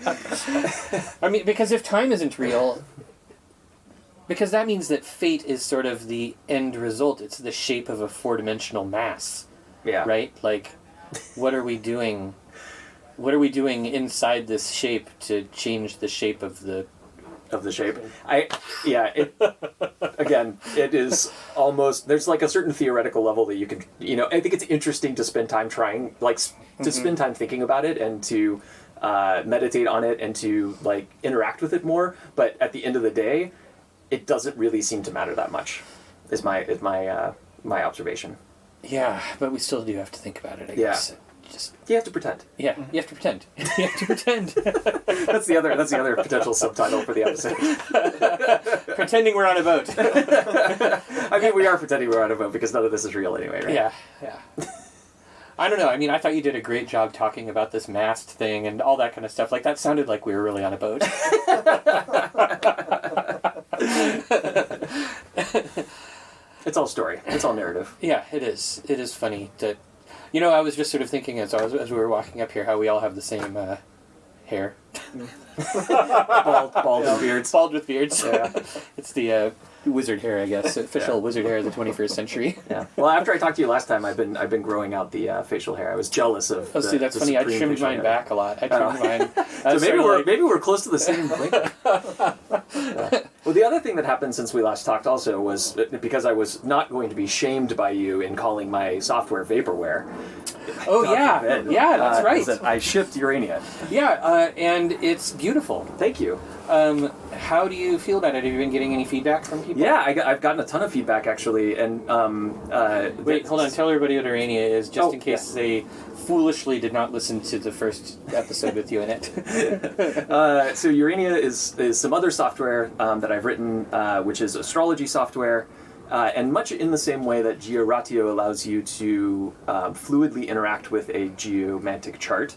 mean, because if time isn't real, because that means that fate is sort of the end result. It's the shape of a four-dimensional mass. Yeah. Right? Like, what are we doing? What are we doing inside this shape to change the shape of the shape? Again, it is almost, there's like a certain theoretical level that you can, I think it's interesting to spend time trying, like, to spend time thinking about it and to meditate on it and to, like, interact with it more. But at the end of the day, it doesn't really seem to matter that much, is my observation. Yeah, but we still do have to think about it, I guess. You have to pretend. Yeah, you have to pretend. You have to pretend. That's the other potential subtitle for the episode. Pretending we're on a boat. I mean, we are pretending we're on a boat because none of this is real anyway, right? Yeah. I don't know. I mean, I thought you did a great job talking about this mast thing and all that kind of stuff. Like, that sounded like we were really on a boat. It's all story. It's all narrative. Yeah, it is. It is funny that... I was just sort of thinking as we were walking up here how we all have the same hair. Bald with beards. Bald with beards. Yeah. It's the wizard hair, I guess. Official wizard hair of the 21st century. Yeah. Well, after I talked to you last time, I've been growing out the facial hair. I was jealous of. Oh, see, that's funny. I trimmed mine back a lot. I trimmed mine. So maybe we're close to the same link. Yeah. Well, the other thing that happened since we last talked also was because I was not going to be shamed by you in calling my software vaporware. Oh, yeah. Yeah, that's right. That I shipped Urania. Yeah, and it's beautiful. Thank you. How do you feel about it? Have you been getting any feedback from people? Yeah, I've gotten a ton of feedback, actually. And wait, hold on. Tell everybody what Urania is, just in case they foolishly did not listen to the first episode with you in it. So Urania is some other software that I've written, which is astrology software. And much in the same way that Georatio allows you to fluidly interact with a geomantic chart,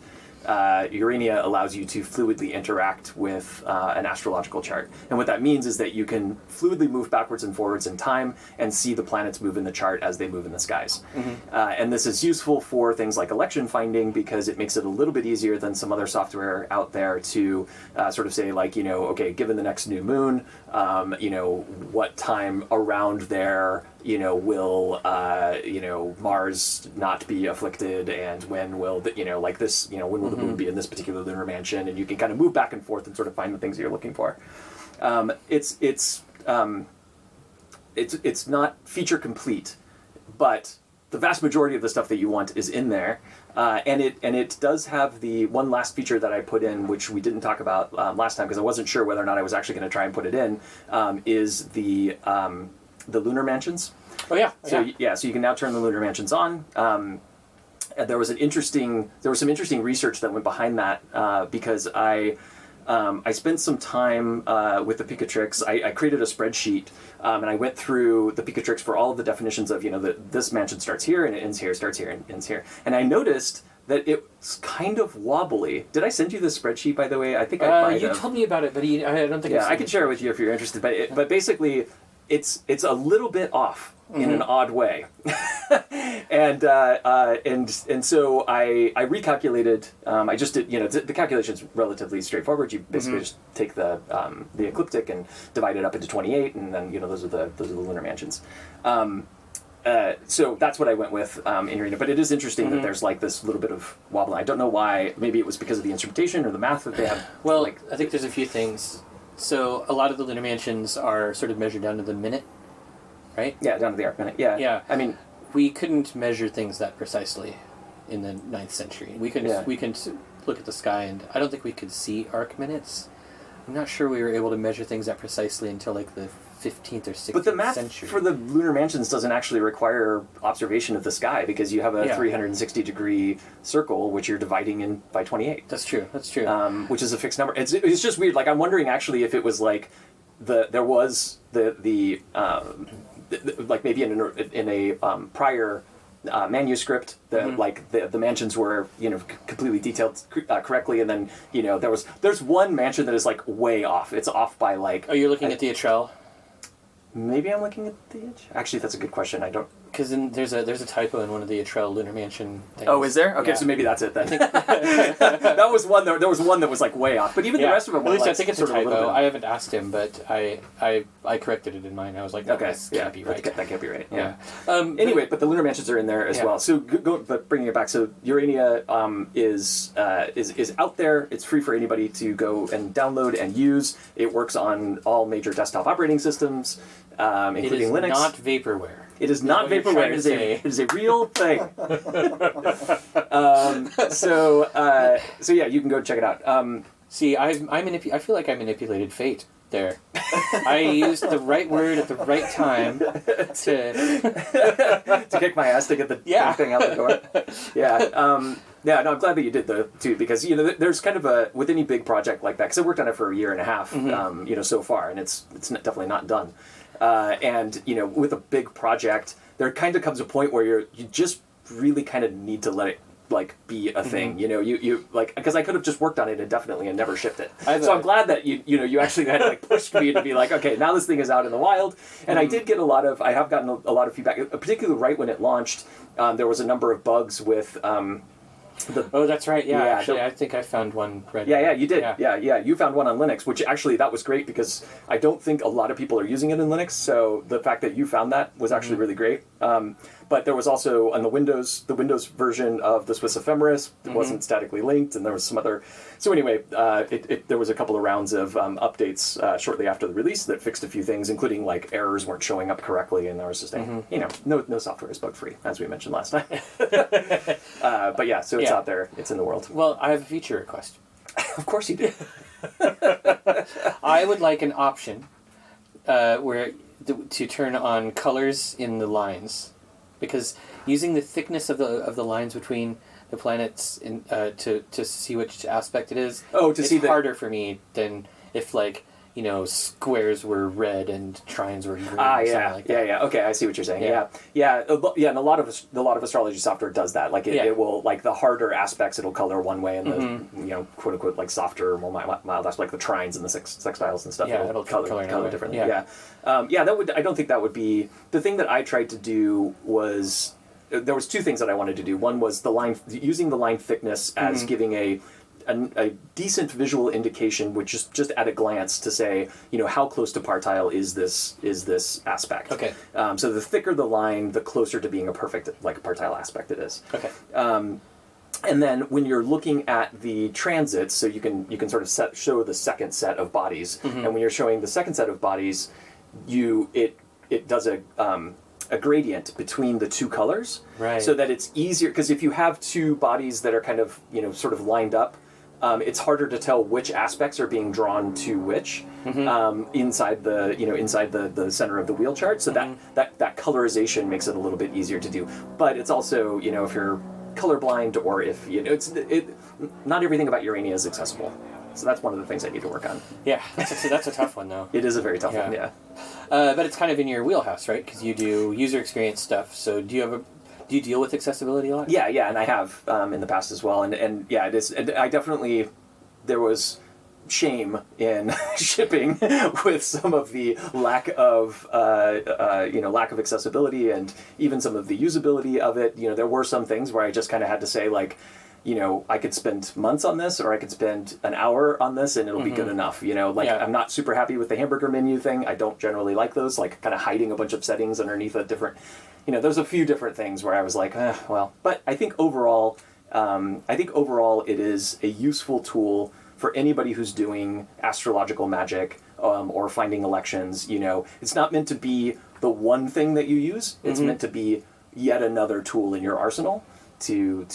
Urania allows you to fluidly interact with an astrological chart. And what that means is that you can fluidly move backwards and forwards in time and see the planets move in the chart as they move in the skies. And this is useful for things like election finding because it makes it a little bit easier than some other software out there to sort of say, like, okay, given the next new moon, what time around there will Mars not be afflicted, and when will when will the moon be in this particular lunar mansion, and you can kind of move back and forth and sort of find the things that you're looking for. It's not feature complete, but the vast majority of the stuff that you want is in there, and it does have the one last feature that I put in, which we didn't talk about last time because I wasn't sure whether or not I was actually going to try and put it in, is the lunar mansions. Oh yeah. So you can now turn the lunar mansions on. And there was some interesting research that went behind that because I spent some time with the Picatrix. I created a spreadsheet and I went through the Picatrix for all of the definitions of this mansion starts here and it ends here, starts here and ends here. And I noticed that it's kind of wobbly. Did I send you this spreadsheet, by the way? I think I might have. You told me about it, but I don't think. Yeah, I can share it with you if you're interested. But basically, it's a little bit off in an odd way, and so I recalculated. I just did. The calculation's relatively straightforward. You basically just take the ecliptic and divide it up into 28, and then those are the lunar mansions. So that's what I went with in Urania. But it is interesting that there's like this little bit of wobbling. I don't know why. Maybe it was because of the instrumentation or the math that they have. Well, I think there's a few things. So a lot of the lunar mansions are sort of measured down to the minute, right? Yeah, down to the arc minute. Yeah. Yeah. I mean, we couldn't measure things that precisely in the 9th century. We couldn't look at the sky, and I don't think we could see arc minutes. I'm not sure we were able to measure things that precisely until like the 15th or 16th But the math century. for the lunar mansions doesn't actually require observation of the sky because you have a 360-degree circle, which you're dividing in by 28. That's true. Which is a fixed number. It's just weird. Like, I'm wondering actually if it was like there was like maybe in a prior manuscript that like the mansions were completely detailed correctly, and then there's one mansion that is like way off. It's off by like. Are you looking at the Atrell? Maybe I'm looking at the edge. Actually, that's a good question. I don't. Because there's a typo in one of the Atrell Lunar Mansion things. Oh, is there? Okay, so maybe that's it then. That was one. There was one that was like way off, but even the rest of them. At least like, I think it's a typo. I haven't asked him, but I corrected it in mine. I was like, no, this can't be right. That can't be right. Yeah. Anyway, but the lunar mansions are in there as well. So but bringing it back, so Urania is out there. It's free for anybody to go and download and use. It works on all major desktop operating systems, including Linux. It is not vaporware. It is not vaporware. It is a real thing. So yeah, you can go check it out. See, I feel like I manipulated fate there. I used the right word at the right time to kick my ass to get the thing out the door. Yeah. Yeah, no, I'm glad that you did too, because there's kind of with any big project like that, because I worked on it for a year and a half, so far, and it's definitely not done. And with a big project, there kind of comes a point where you just really kind of need to let it like be a thing. You like, because I could have just worked on it indefinitely and never shipped it. So I'm glad that you actually had like pushed me to be like, okay, now this thing is out in the wild. And I have gotten a lot of feedback, particularly right when it launched. There was a number of bugs with. That's right. Yeah, actually, I think I found one. Right. Yeah, you did. Yeah, you found one on Linux, which actually that was great because I don't think a lot of people are using it in Linux. So the fact that you found that was actually really great. But there was also on the Windows version of the Swiss Ephemeris. It wasn't statically linked, and there was some other. So anyway, there was a couple of rounds of updates shortly after the release that fixed a few things, including like errors weren't showing up correctly, and there was just no software is bug free, as we mentioned last time. But yeah, so it's out there, it's in the world. Well, I have a feature request. Of course you do. I would like an option where to turn on colors in the lines. Because using the thickness of the lines between the planets to see which aspect it is, it's harder for me than if squares were red and trines were green. Or something like that. Yeah. Okay, I see what you're saying. Yeah. And a lot of astrology software does that. Like it will, like the harder aspects it'll color one way, and the quote unquote like softer, more mild aspects, like the trines and the sextiles and stuff. Yeah, it'll color differently. Yeah. I don't think that would be the thing that I tried to do. There was two things that I wanted to do. One was using the line thickness as giving a decent visual indication, which is just at a glance to say, how close to partile is this aspect. Okay. So the thicker the line, the closer to being a perfect partile aspect it is. Okay. And then when you're looking at the transits, so you can sort of show the second set of bodies, and when you're showing the second set of bodies, it does a gradient between the two colors, right? So that it's easier, because if you have two bodies that are kind of sort of lined up, it's harder to tell which aspects are being drawn to which inside the center of the wheel chart. So that colorization makes it a little bit easier to do. But it's also if you're colorblind, or if not everything about Urania is accessible. So that's one of the things I need to work on. Yeah, that's a tough one though. It is a very tough one. Yeah. But it's kind of in your wheelhouse, right? Because you do user experience stuff. So do you deal with accessibility a lot? Yeah, and I have in the past as well. And yeah, it is. And I definitely, there was shame in shipping with some of the lack of accessibility, and even some of the usability of it. There were some things where I just kind of had to say like, I could spend months on this, or I could spend an hour on this, and it'll be good enough. I'm not super happy with the hamburger menu thing. I don't generally like those, like kind of hiding a bunch of settings underneath a different, there's a few different things where I was like, well. But I think overall it is a useful tool for anybody who's doing astrological magic or finding elections. It's not meant to be the one thing that you use. It's meant to be yet another tool in your arsenal to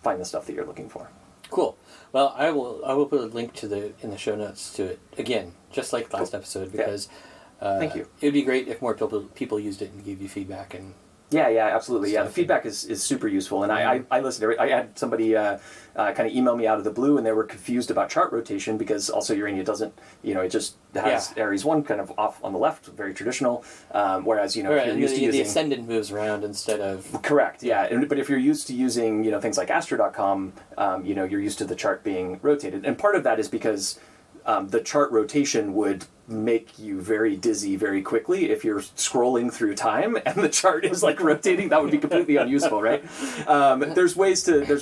find the stuff that you're looking for. Cool. Well, I will put a link in the show notes to it again, just like last episode, because Thank you. It would be great if more people used it and gave you feedback. And Yeah, absolutely. Yeah, the feedback is super useful, and I listened to it. I had somebody kind of email me out of the blue, and they were confused about chart rotation because also Urania doesn't, it just has Aries 1 kind of off on the left, very traditional, whereas, if you're used to using... The ascendant moves around instead of... Correct, yeah. But if you're used to using, things like astro.com, you're used to the chart being rotated. And part of that is because the chart rotation would make you very dizzy very quickly if you're scrolling through time and the chart is like rotating. That would be completely unuseful, right? There's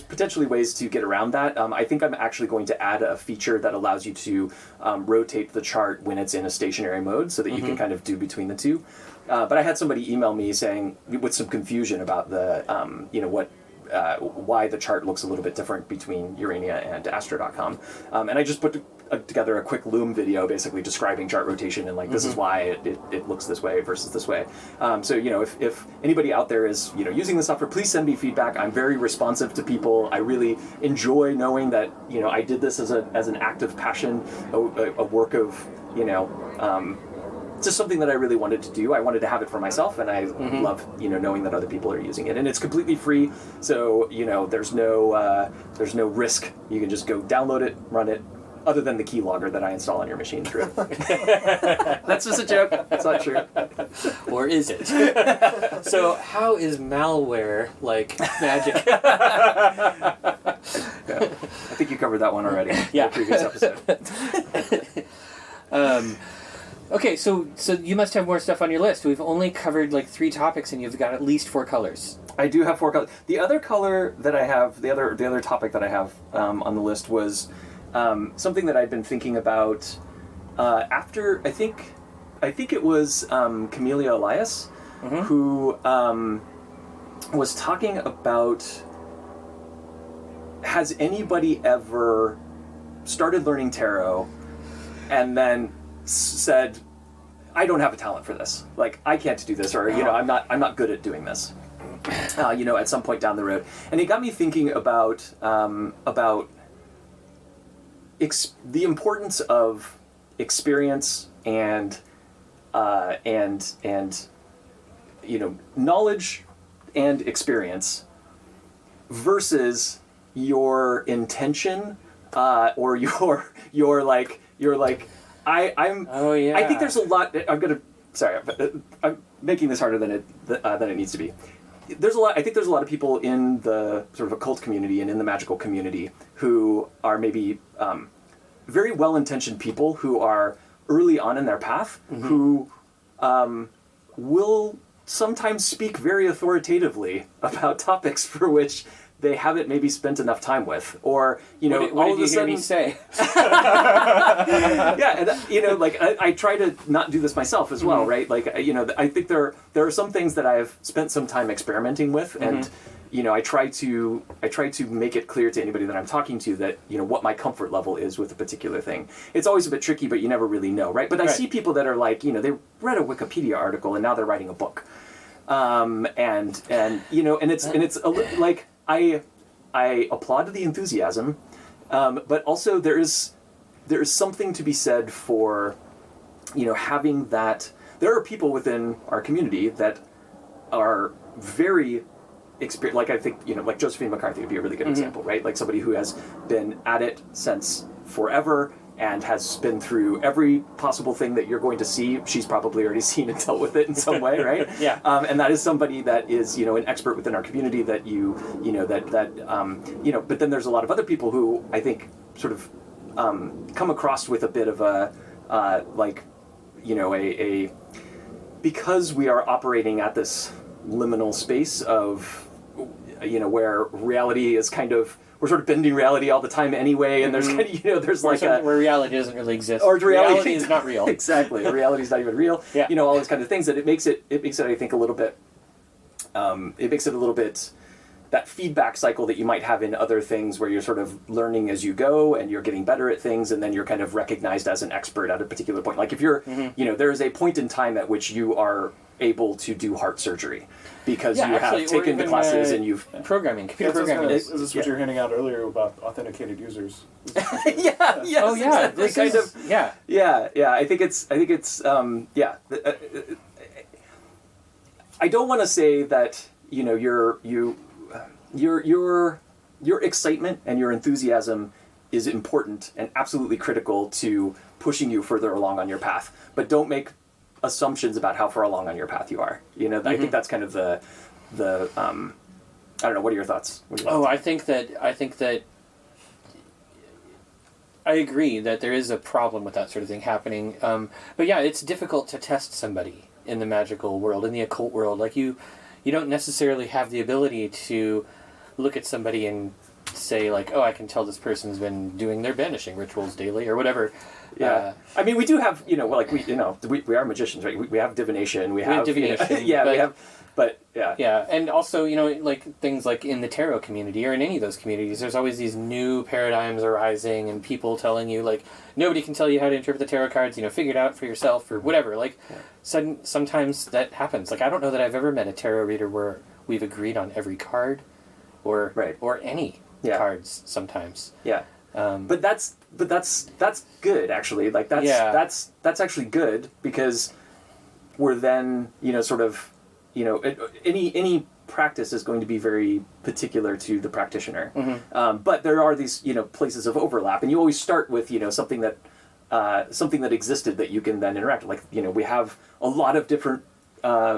potentially ways to get around that. I think I'm actually going to add a feature that allows you to rotate the chart when it's in a stationary mode so that you can kind of do between the two. But I had somebody email me saying, with some confusion about the, why the chart looks a little bit different between Urania and astro.com. And I just put together a quick Loom video basically describing chart rotation and this is why it looks this way versus this way. So, if anybody out there is, using the software, please send me feedback. I'm very responsive to people. I really enjoy knowing that, I did this as an act of passion, a work of, it's just something that I really wanted to do. I wanted to have it for myself, and I love, knowing that other people are using it. And it's completely free, so, there's no risk. You can just go download it, run it, other than the keylogger that I install on your machine through. That's just a joke. That's not true. Or is it? So how is malware like magic? Yeah. I think you covered that one already in the previous episode. Okay, so you must have more stuff on your list. We've only covered 3 topics, and you've got at least 4 colors. I do have 4 colors. The other color that I have, the other topic that I have on the list was something that I've been thinking about after I think it was Camellia Elias who was talking about, has anybody ever started learning tarot and then said, I don't have a talent for this, I can't do this, or I'm not good at doing this, at some point down the road. And it got me thinking about the importance of experience and knowledge and experience versus your intention or I think there's a lot. I'm making this harder than it needs to be. I think there's a lot of people in the sort of occult community and in the magical community who are maybe very well-intentioned people who are early on in their path, who will sometimes speak very authoritatively about topics for which they haven't maybe spent enough time with, or all of a sudden, me say? Yeah, and I try to not do this myself as well, right? I think there are some things that I've spent some time experimenting with, and I try to make it clear to anybody that I'm talking to that what my comfort level is with a particular thing. It's always a bit tricky, but you never really know, right? But I see people that are they read a Wikipedia article and now they're writing a book, and it's I applaud the enthusiasm, but also there is something to be said for, having that. There are people within our community that are very experienced. I think Josephine McCarthy would be a really good example, right? Somebody who has been at it since forever and has been through every possible thing that you're going to see. She's probably already seen and dealt with it in some way, right? Yeah. And that is somebody that is, an expert within our community that but then there's a lot of other people who I think sort of come across with a bit of a because we are operating at this liminal space of, where reality is kind of, we're sort of bending reality all the time anyway, and there's kind of, there's where reality doesn't really exist. Or reality is not real. Exactly. Reality is not even real. Yeah. All those kind of things that it makes it I think a little bit, that feedback cycle that you might have in other things where you're sort of learning as you go and you're getting better at things, and then you're kind of recognized as an expert at a particular point. Like if you're, there is a point in time at which you are able to do heart surgery because you have taken the classes and you've... Computer programming. Is this what you were hinting out earlier about authenticated users? Yes, oh yeah, exactly. this kind of yeah. I think it's I don't want to say that your excitement and your enthusiasm is important and absolutely critical to pushing you further along on your path, but don't make assumptions about how far along on your path you are. I think that's kind of the I don't know. What are your thoughts? I think that I agree that there is a problem with that sort of thing happening. But yeah, it's difficult to test somebody in the magical world, in the occult world. Like you don't necessarily have the ability to look at somebody and say like, oh, I can tell this person's been doing their banishing rituals daily or whatever. Yeah, I mean, we do have, we are magicians, right? We have divination. We have divination. Yeah, we have, but yeah. Yeah, and also, like things like in the tarot community or in any of those communities, there's always these new paradigms arising and people telling you, like, nobody can tell you how to interpret the tarot cards, figure it out for yourself or whatever. Like, sometimes that happens. Like, I don't know that I've ever met a tarot reader where we've agreed on every card or any cards sometimes. Yeah. But that's good, actually. Like that's actually good because we're then any practice is going to be very particular to the practitioner. But there are these places of overlap, and you always start with something that existed that you can then interact with. Like we have a lot of different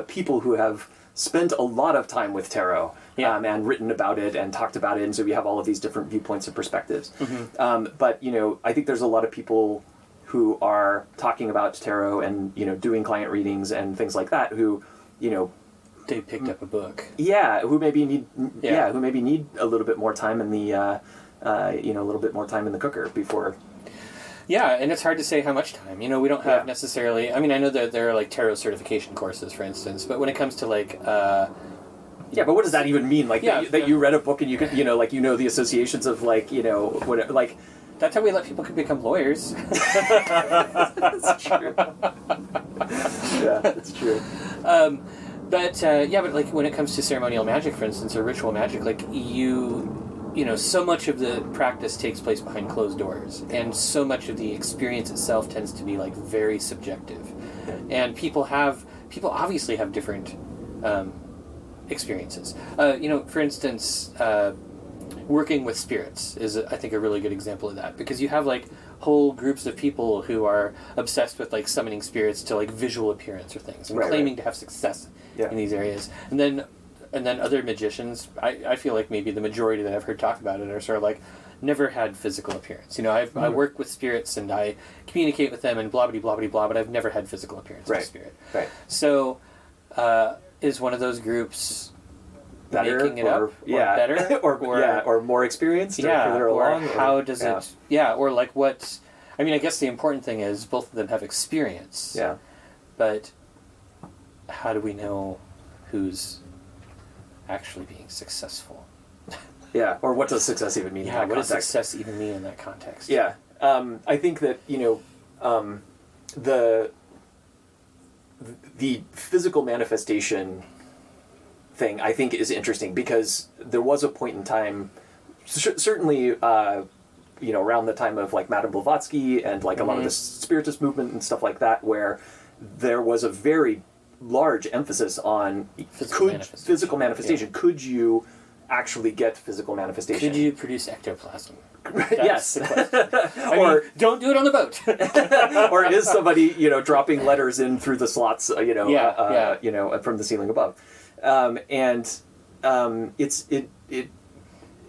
people who have spent a lot of time with tarot. And written about it and talked about it, and so we have all of these different viewpoints and perspectives. But I think there's a lot of people who are talking about tarot and doing client readings and things like that who they picked up a book. Who maybe need a little bit more time in the a little bit more time in the cooker before. Yeah, and it's hard to say how much time. We don't have necessarily. I mean, I know that there are like tarot certification courses, for instance, but when it comes to like. Yeah, but what does that even mean? Like that you read a book and you can, the associations of like, whatever, like. That's how we let people become lawyers. That's true. Yeah, that's true. But like when it comes to ceremonial magic, for instance, or ritual magic, like so much of the practice takes place behind closed doors, and so much of the experience itself tends to be like very subjective, and people obviously have different. Experiences. For instance, working with spirits is, I think, a really good example of that, because you have like whole groups of people who are obsessed with like summoning spirits to like visual appearance or things and claiming to have success in these areas, and then other magicians. I feel like maybe the majority that I've heard talk about it are sort of like never had physical appearance. I work with spirits and I communicate with them and blah blah blah blah blah, but I've never had physical appearance of a spirit. Right. So. Is one of those groups better, making it up, or better, or more experienced, or further along? How does it? Yeah, or like what? I mean, I guess the important thing is both of them have experience. Yeah. But how do we know who's actually being successful? Yeah, or what does success even mean? Yeah, what does success even mean in that context? Yeah, I think that the physical manifestation thing, I think, is interesting because there was a point in time, certainly, around the time of like Madame Blavatsky and like a lot of the Spiritist movement and stuff like that, where there was a very large emphasis on physical manifestation. Yeah. Could you actually get physical manifestation? Could you produce ectoplasm? Yes. Or don't do it on the boat. Or is somebody dropping letters in through the slots from the ceiling above,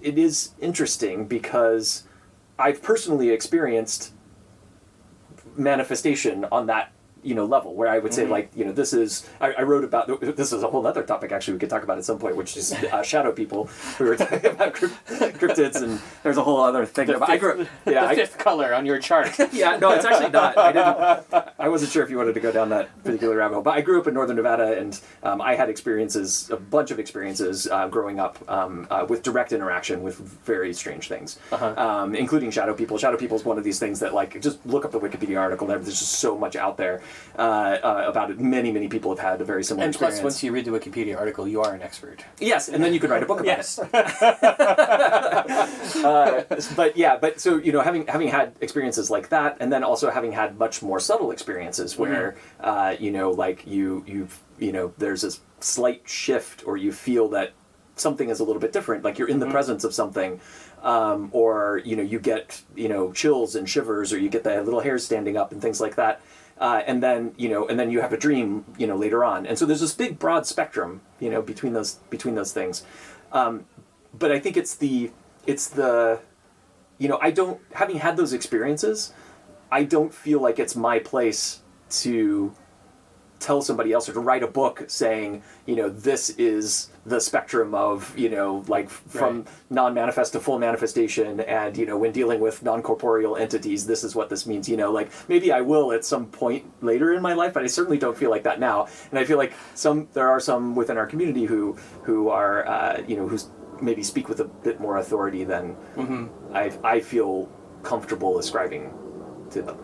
it is interesting because I've personally experienced manifestation on that level where I would say like, this is, I wrote about, this is a whole other topic actually we could talk about at some point, which is shadow people. We were talking about cryptids, and there's a whole other thing about, the fifth color on your chart. Yeah, no, it's actually not. I wasn't sure if you wanted to go down that particular rabbit hole, but I grew up in northern Nevada, and I had a bunch of experiences growing up with direct interaction with very strange things, including shadow people. Shadow people is one of these things that, like, just look up the Wikipedia article. There's just so much out there about it. Many people have had a very similar experience. And plus, once you read the Wikipedia article, you are an expert. Yes, and then you could write a book about it. But so, having had experiences like that, and then also having had much more subtle experiences where, there's a slight shift, or you feel that something is a little bit different, like you're in the presence of something, or, you get, chills and shivers, or you get the little hairs standing up and things like that. And then you have a dream, later on. And so there's this big broad spectrum, between those things. But I think it's the, having had those experiences, I don't feel like it's my place to tell somebody else or to write a book saying, this is the spectrum of, from non-manifest to full manifestation, and, when dealing with non-corporeal entities, this is what this means, maybe I will at some point later in my life, but I certainly don't feel like that now. And I feel like there are some within our community who are, who's maybe speak with a bit more authority than I feel comfortable ascribing to them.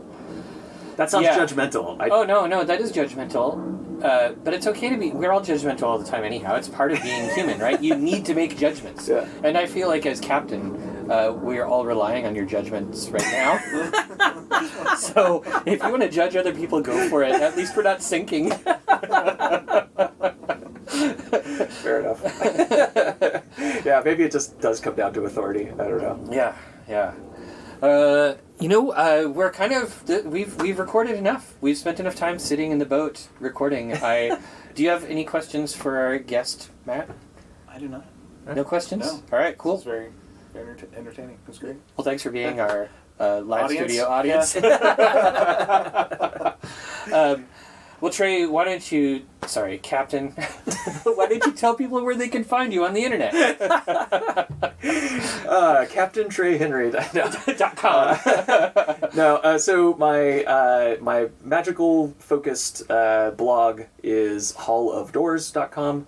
That sounds judgmental. No, that is judgmental. But it's okay to be... We're all judgmental all the time anyhow. It's part of being human, right? You need to make judgments. Yeah. And I feel like as captain, we're all relying on your judgments right now. So if you want to judge other people, go for it. At least we're not sinking. Fair enough. Yeah, maybe it just does come down to authority. I don't know. Yeah. We're kind of we've recorded enough. We've spent enough time sitting in the boat recording. Do you have any questions for our guest, Matt? I do not. No questions? No. All right, cool. It's very entertaining. It was great. Well, thanks for being our live studio audience. Well, Trey, Captain, why don't you tell people where they can find you on the internet? Captain Trey Henry. .com. So my magical focused blog is hallofdoors.com.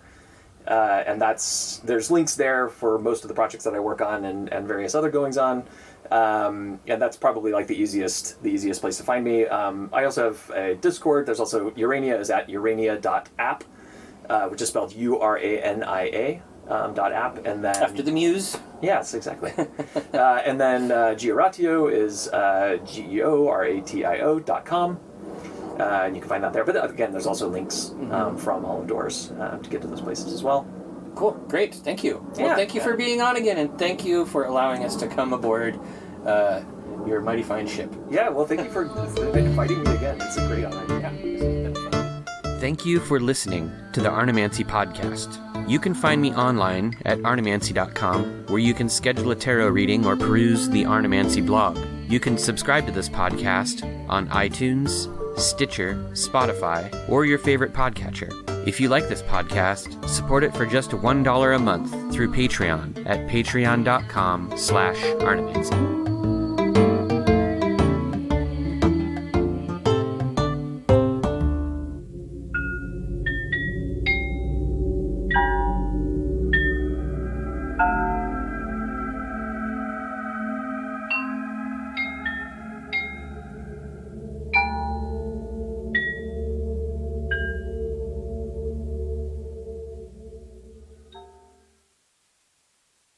And there's links there for most of the projects that I work on and various other goings on. And that's probably like the easiest place to find me. I also have a Discord. There's also Urania is at urania.app, which is spelled URANIA .app, and then after the muse. Yes, exactly. And then Georatio is GEORATIO.com. And you can find that there. But again, there's also links from Hall of Doors to get to those places as well. Cool. Great. Thank you. Well, thank you for being on again, and thank you for allowing us to come aboard your mighty fine ship. Yeah, well, thank you for inviting me again. It's a great honor. Yeah, it's been fun. Thank you for listening to the Arnemancy podcast. You can find me online at arnemancy.com, where you can schedule a tarot reading or peruse the Arnemancy blog. You can subscribe to this podcast on iTunes, Stitcher, Spotify, or your favorite podcatcher. If you like this podcast, support it for just $1 a month through Patreon at patreon.com/Arnemancy.